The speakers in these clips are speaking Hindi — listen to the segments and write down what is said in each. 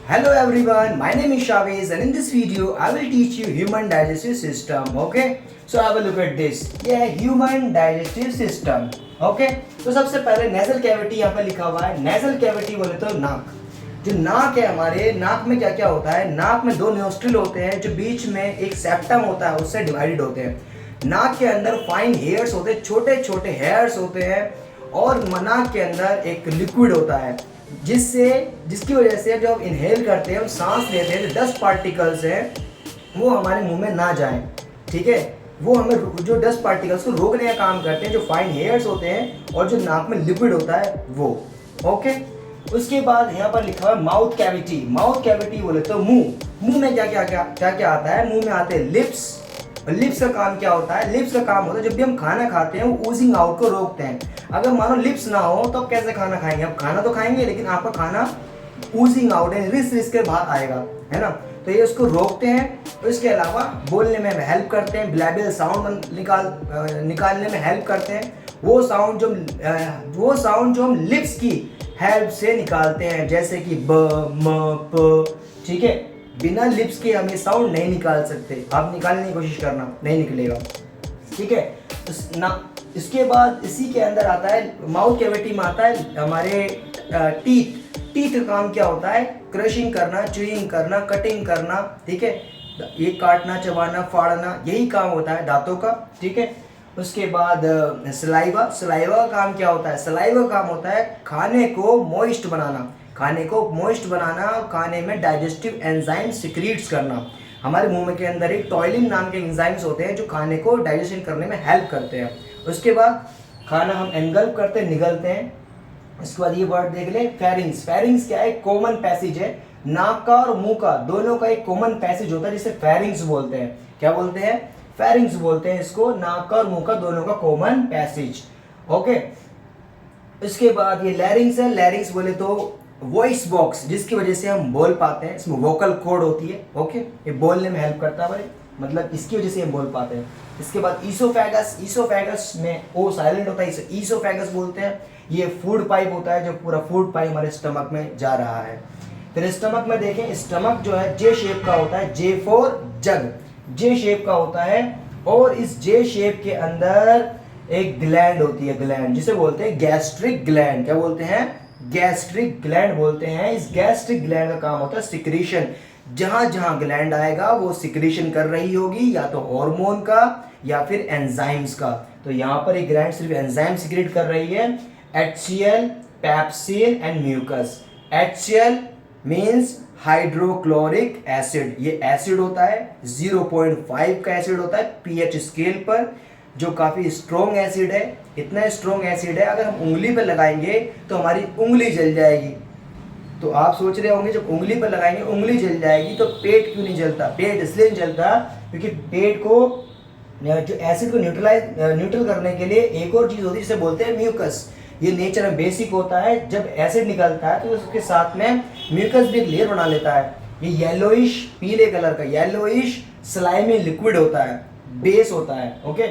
Hello everyone, my name is Shaviz and in this video I will teach you human digestive system. Okay, so have a look at this. ये है human digestive system. Okay, तो सबसे पहले nasal cavity यहाँ पे लिखा हुआ है. Nasal cavity बोले तो नाक. जो नाक है हमारे नाक में क्या क्या होता है, नाक में दो नोस्ट्रिल होते हैं जो बीच में एक सेप्टम होता है उससे डिवाइडेड होते हैं. नाक के अंदर फाइन हेयर्स होते हैं, छोटे छोटे हेयर्स होते हैं और नाक के अंदर एक लिक्विड होता है जिसकी वजह से जब हम इनहेल करते हैं, हम सांस लेते हैं, जो डस्ट पार्टिकल्स हैं वो हमारे मुंह में ना जाएं. ठीक है, वो हमें जो डस्ट पार्टिकल्स को रोकने का काम करते हैं, जो फाइन हेयर्स होते हैं और जो नाक में लिक्विड होता है वो. ओके, उसके बाद यहाँ पर लिखा है माउथ कैविटी. माउथ कैविटी बोले तो मुंह में क्या क्या आता है. मुंह में आते हैं लिप्स. लिप्स का काम क्या होता है, लिप्स का काम होता है जब भी हम खाना खाते हैं वो ऊजिंग आउट को रोकते हैं. अगर मानो लिप्स ना हो तो कैसे खाना खाएंगे, आप खाना तो खाएंगे लेकिन आपका खाना ऊजिंग आउट है, रिस के बाहर आएगा, है ना. तो ये उसको रोकते हैं. तो इसके अलावा बोलने में हेल्प करते हैं, ब्लैबियल साउंड निकालने में हेल्प करते हैं. वो साउंड जो हम लिप्स की हेल्प से निकालते हैं, जैसे कि ब म प. ठीक है, बिना लिप्स के हम ये साउंड नहीं निकाल सकते. आप निकालने की कोशिश करना, नहीं निकलेगा. ठीक है, इसके बाद इसी के अंदर आता है माउथ कैविटी में आता है हमारे टीथ का काम क्या होता है, क्रशिंग करना, च्यूइंग करना, कटिंग करना. ठीक है, ये काटना, चबाना, फाड़ना, यही काम होता है दांतों का. ठीक है, उसके बाद सलाइवा का काम क्या होता है, सलाइवा का काम होता है खाने को मोइस्ट बनाना, खाने में डाइजेस्टिव एंजाइम सिक्रीट्स करना. हमारे मुंह में के अंदर एक टॉयलिन नाम के एंजाइम्स होते हैं जो खाने को डाइजेशन करने में हेल्प करते हैं. उसके बाद खाना हम एंगल्प करते हैं, निगलते हैं. इसके बाद ये वर्ड देख ले, फेरिंग्स. फेरिंग्स क्या है, कॉमन पैसेज है. नाक का और मुंह का दोनों का एक कॉमन पैसेज होता है जिसे फेरिंग्स बोलते हैं. क्या बोलते हैं, फेरिंग्स बोलते हैं इसको. नाक का और मुंह का दोनों का कॉमन पैसेज. ओके, इसके बाद ये लैरिंग्स है. लैरिंग्स बोले तो वॉइस बॉक्स, जिसकी वजह से हम बोल पाते हैं. इसमें वोकल कॉर्ड होती है. ओके, ये बोलने में हेल्प करता है भाई, मतलब इसकी वजह से हम बोल पाते हैं. इसके बाद ईसोफेगस में ओ साइलेंट होता है, इसे ईसोफेगस बोलते हैं. ये फूड पाइप होता है, जो पूरा फूड पाइप हमारे स्टमक में जा रहा है. फिर स्टमक में देखें, स्टमक जो है जे शेप का होता है, J for jug, J shape का होता है. और इस जे शेप के अंदर एक ग्लैंड होती है, ग्लैंड जिसे बोलते हैं गैस्ट्रिक ग्लैंड. क्या बोलते हैं, गैस्ट्रिक ग्लैंड बोलते हैं. इस गैस्ट्रिक ग्लैंड का काम होता है सिक्रीशन. जहां जहां ग्लैंड आएगा वो सिक्रीशन कर रही होगी, या तो हार्मोन का या फिर एंजाइम्स का. तो यहाँ पर एक ग्लैंड सिर्फ एंजाइम सिक्रेट कर रही है, HCl, pepsin and mucus. HCl means hydrochloric acid. ये एसिड होता है, 0.5 का एसिड होता है pH स्केल पर, जो काफ़ी स्ट्रॉन्ग एसिड है. इतना स्ट्रॉन्ग एसिड है अगर हम उंगली पर लगाएंगे तो हमारी उंगली जल जाएगी. तो आप सोच रहे होंगे जब उंगली पर लगाएंगे उंगली जल जाएगी तो पेट क्यों नहीं जलता. पेट इसलिए नहीं जलता क्योंकि पेट को जो एसिड को न्यूट्रल करने के लिए एक और चीज़ होती है जिसे बोलते हैं म्यूकस. ये नेचर में बेसिक होता है. जब एसिड निकलता है तो उसके साथ में म्यूकस भी एक लेयर बना लेता है. ये येलोइश पीले कलर का येलोइश स्लाइमी लिक्विड होता है, बेस होता है. ओके,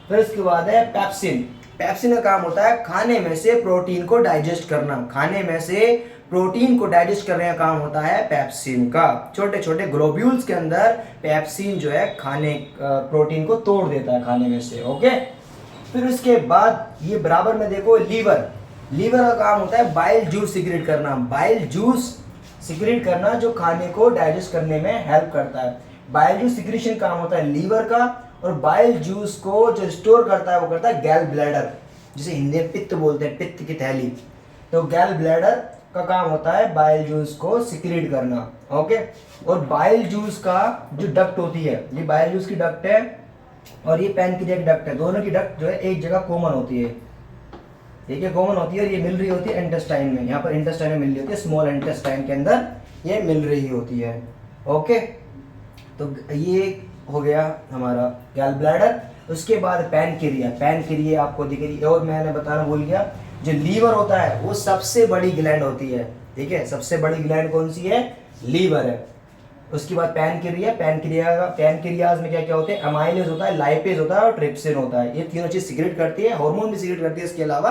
फिर उसके बाद है पैप्सिन. पैप्सिन का काम होता है खाने में से प्रोटीन को डाइजेस्ट करना. खाने में से प्रोटीन को डाइजेस्ट करने का काम होता है पैप्सिन का. छोटे छोटे ग्लोब्यूल्स के अंदर पैप्सिन जो है खाने प्रोटीन को तोड़ देता है खाने में से. ओके, फिर उसके बाद ये बराबर में देखो लीवर. लीवर का काम होता है बाइल जूस सिक्रेट करना. बाइल जूस सिक्रेट करना जो खाने को डाइजेस्ट करने में हेल्प करता है. बाइल जूस सिक्रेशन काम होता है लीवर का. और बाइल जूस को जो स्टोर करता है वो करता है गैल ब्लैडर, जिसे हिंदी में पित्त बोलते हैं, पित्त की थैली. तो गैल ब्लैडर का काम होता है बाइल जूस को सिक्रेट करना. ओके, और बाइल जूस का जो डक्ट होती है, ये बाइल जूस की डक्ट है और ये पैनक्रियाटिक डक्ट है. दोनों की डक्ट जो है एक जगह कॉमन होती है, ठीक है, कॉमन होती है. और ये मिल रही होती है इंटेस्टाइन में. यहाँ पर इंटेस्टाइन में मिल रही होती है, स्मॉल इंटेस्टाइन के अंदर ये मिल रही होती है. ओके, तो ये हो गया हमारा गैल ब्लैडर. उसके बाद पैनक्रिया आपको दिख रही है. और मैंने बताना भूल गया, जो लीवर होता है वो सबसे बड़ी ग्लैंड होती है. ठीक है, सबसे बड़ी ग्लैंड कौन सी है, लीवर है. उसके बाद पैनक्रियाज में क्या क्या होते हैं, अमाइलेज होता है, लाइपेज होता है और ट्रिप्सिन होता है. ये तीनों चीज सिक्रेट करती है. हार्मोन भी सिक्रेट करती है इसके अलावा,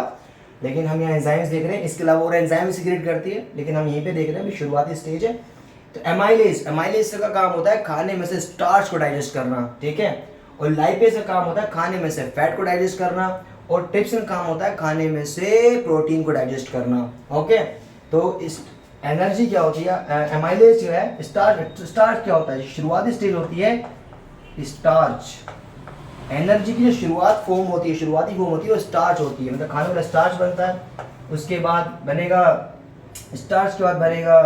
लेकिन हम यहाँ एंजाइम्स देख रहे हैं. इसके अलावा और एंजाइम भी सिक्रेट करती है, लेकिन हम यहीं पे देख रहे हैं, शुरुआती स्टेज है. तो एमाइलेज का काम होता है खाने में से स्टार्च को डाइजेस्ट करना, ठीक है। और लाइपेज का काम होता है खाने में से फैट को डाइजेस्ट करना। और ट्रिप्सिन का काम होता है खाने में से प्रोटीन को डाइजेस्ट करना, ओके। तो इस एनर्जी क्या होती है, एमाइलेज जो है, स्टार्च क्या होता है, शुरुआती स्टेज होती है स्टार्च। एनर्जी की जो शुरुआती फॉर्म होती है वो स्टार्च होती है, मतलब खाने वाला स्टार्च बनता है। उसके बाद बनेगा स्टार्च के बाद बनेगा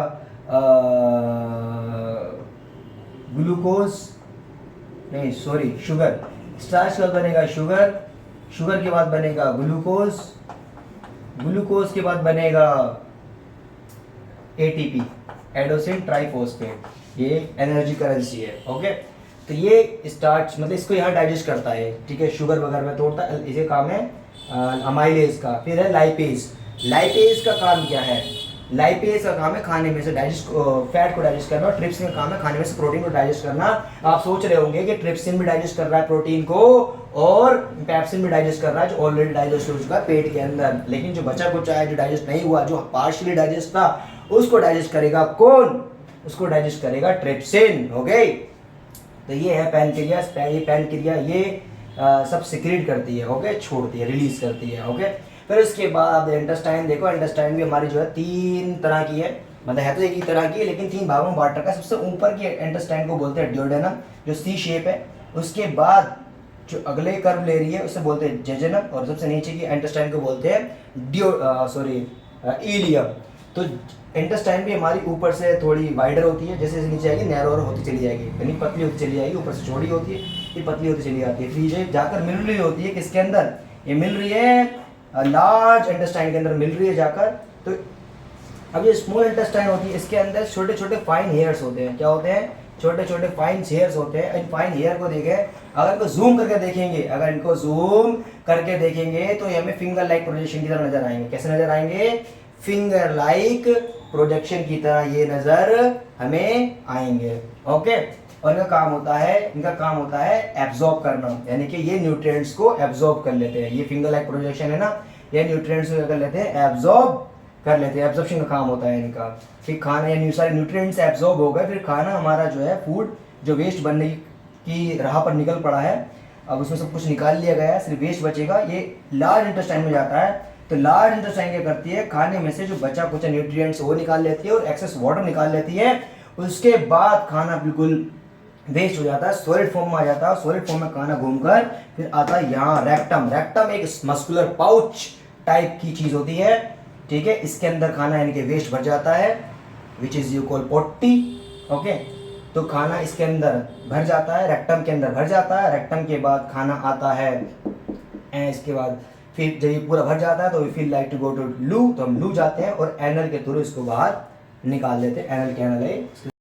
ग्लूकोज, नहीं सॉरी शुगर। स्टार्च के बाद बनेगा शुगर के बाद बनेगा ग्लूकोज के बाद बनेगा एटीपी, एडोसिन ट्राइफॉस्फेट, ये एनर्जी करेंसी है, ओके। तो ये स्टार्च मतलब इसको यहाँ डाइजेस्ट करता है, ठीक है, शुगर वगैरह में तोड़ता है, इसे काम है अमाइलेज का। फिर है लाइपेज का काम क्या है, लाइपेज का काम है खाने में से फैट को डाइजेस्ट करना। और ट्रिप्सिन का काम है खाने में से प्रोटीन को डाइजेस्ट करना। आप सोच रहे होंगे कि ट्रिप्सिन भी डाइजेस्ट कर रहा है प्रोटीन को और पेप्सिन भी डाइजेस्ट कर रहा है, जो ऑलरेडी डाइजेस्ट हो चुका है पेट के अंदर। लेकिन जो बचा कुचा है, जो डाइजेस्ट नहीं हुआ, जो पार्शियली डाइजेस्ट था, उसको डाइजेस्ट करेगा कौन, उसको डाइजेस्ट करेगा ट्रिप्सिन, हो गई। तो ये है पैनक्रियास, ये पैनक्रिया ये सब सिक्रीट करती है, ओके, छोड़ती है, रिलीज करती है, ओके। फिर उसके बाद आप इंटेस्टाइन देखो, इंटेस्टाइन भी हमारी जो है 3 तरह की है, मतलब है तो एक ही तरह की है लेकिन 3 भागों में बांट रखा है। सबसे ऊपर की इंटेस्टाइन को बोलते हैं ड्यूडेनम, जो सी शेप है। उसके बाद जो अगले कर्व ले रही है उसे बोलते हैं जेजेनम, और सबसे नीचे की इंटेस्टाइन को बोलते हैं इलियम। तो इंटेस्टाइन भी हमारी ऊपर से थोड़ी वाइडर होती है, जैसे नीचे आएगी नैरोर होती चली जाएगी, यानी पतली होती चली जाएगी, ऊपर से चौड़ी होती है, ये पतली होती चली जाती है। फिर ये जाकर मिल रही होती है किसके अंदर, ये मिल रही है लार्ज इंटेस्टाइन के अंदर मिल रही है जाकर। तो अब ये स्मॉल इंटेस्टाइन होती है, इसके अंदर छोटे छोटे फाइन हेयर्स होते हैं। क्या होते हैं, छोटे छोटे फाइन हेयर्स होते हैं। इन फाइन हेयर को देखें, अगर इनको जूम करके देखेंगे, तो ये हमें फिंगर लाइक प्रोजेक्शन की तरह नजर आएंगे। कैसे नजर आएंगे, फिंगर लाइक प्रोजेक्शन की तरह ये नजर हमें आएंगे, ओके। और इनका काम होता है एब्जॉर्ब करना, यानी कि ये न्यूट्रिएंट्स को एब्जॉर्ब कर लेते हैं। ये फिंगर लाइक प्रोजेक्शन है ना, ये न्यूट्रिएंट्स को क्या कर लेते हैं, एब्जॉर्ब कर लेते हैं। एब्जॉर्प्शन का काम होता है इनका। फिर खाना या सारे न्यूट्रिएंट्स एब्जॉर्ब हो गए, फिर खाना हमारा जो है फूड जो वेस्ट बनने की राह पर निकल पड़ा है, अब उसमें सब कुछ निकाल लिया गया है, सिर्फ वेस्ट बचेगा, ये लार्ज इंटेस्टाइन में जाता है। तो लार्ज इंटेस्टाइन क्या करती है, खाने में से जो बचा कुछ न्यूट्रिएंट्स वो निकाल लेती है और एक्सेस वाटर निकाल लेती है। उसके बाद खाना बिल्कुल वेस्ट हो जाता है, सॉलिड फॉर्म में आ जाता है। सॉलिड फॉर्म में खाना घूमकर फिर आता है यहाँ रेक्टम एक मस्कुलर पाउच टाइप की चीज होती है, ठीक है। इसके अंदर खाना यानी कि वेस्ट भर जाता है, which is you call potty, okay. तो खाना इसके अंदर भर जाता है, रेक्टम के अंदर भर जाता है। रेक्टम के बाद खाना आता है इसके बाद फिर जब ये पूरा भर जाता है तो we feel like to go to loo, तो हम लू जाते हैं और एनल के थ्रू इसको बाहर निकाल देते हैं। एनल है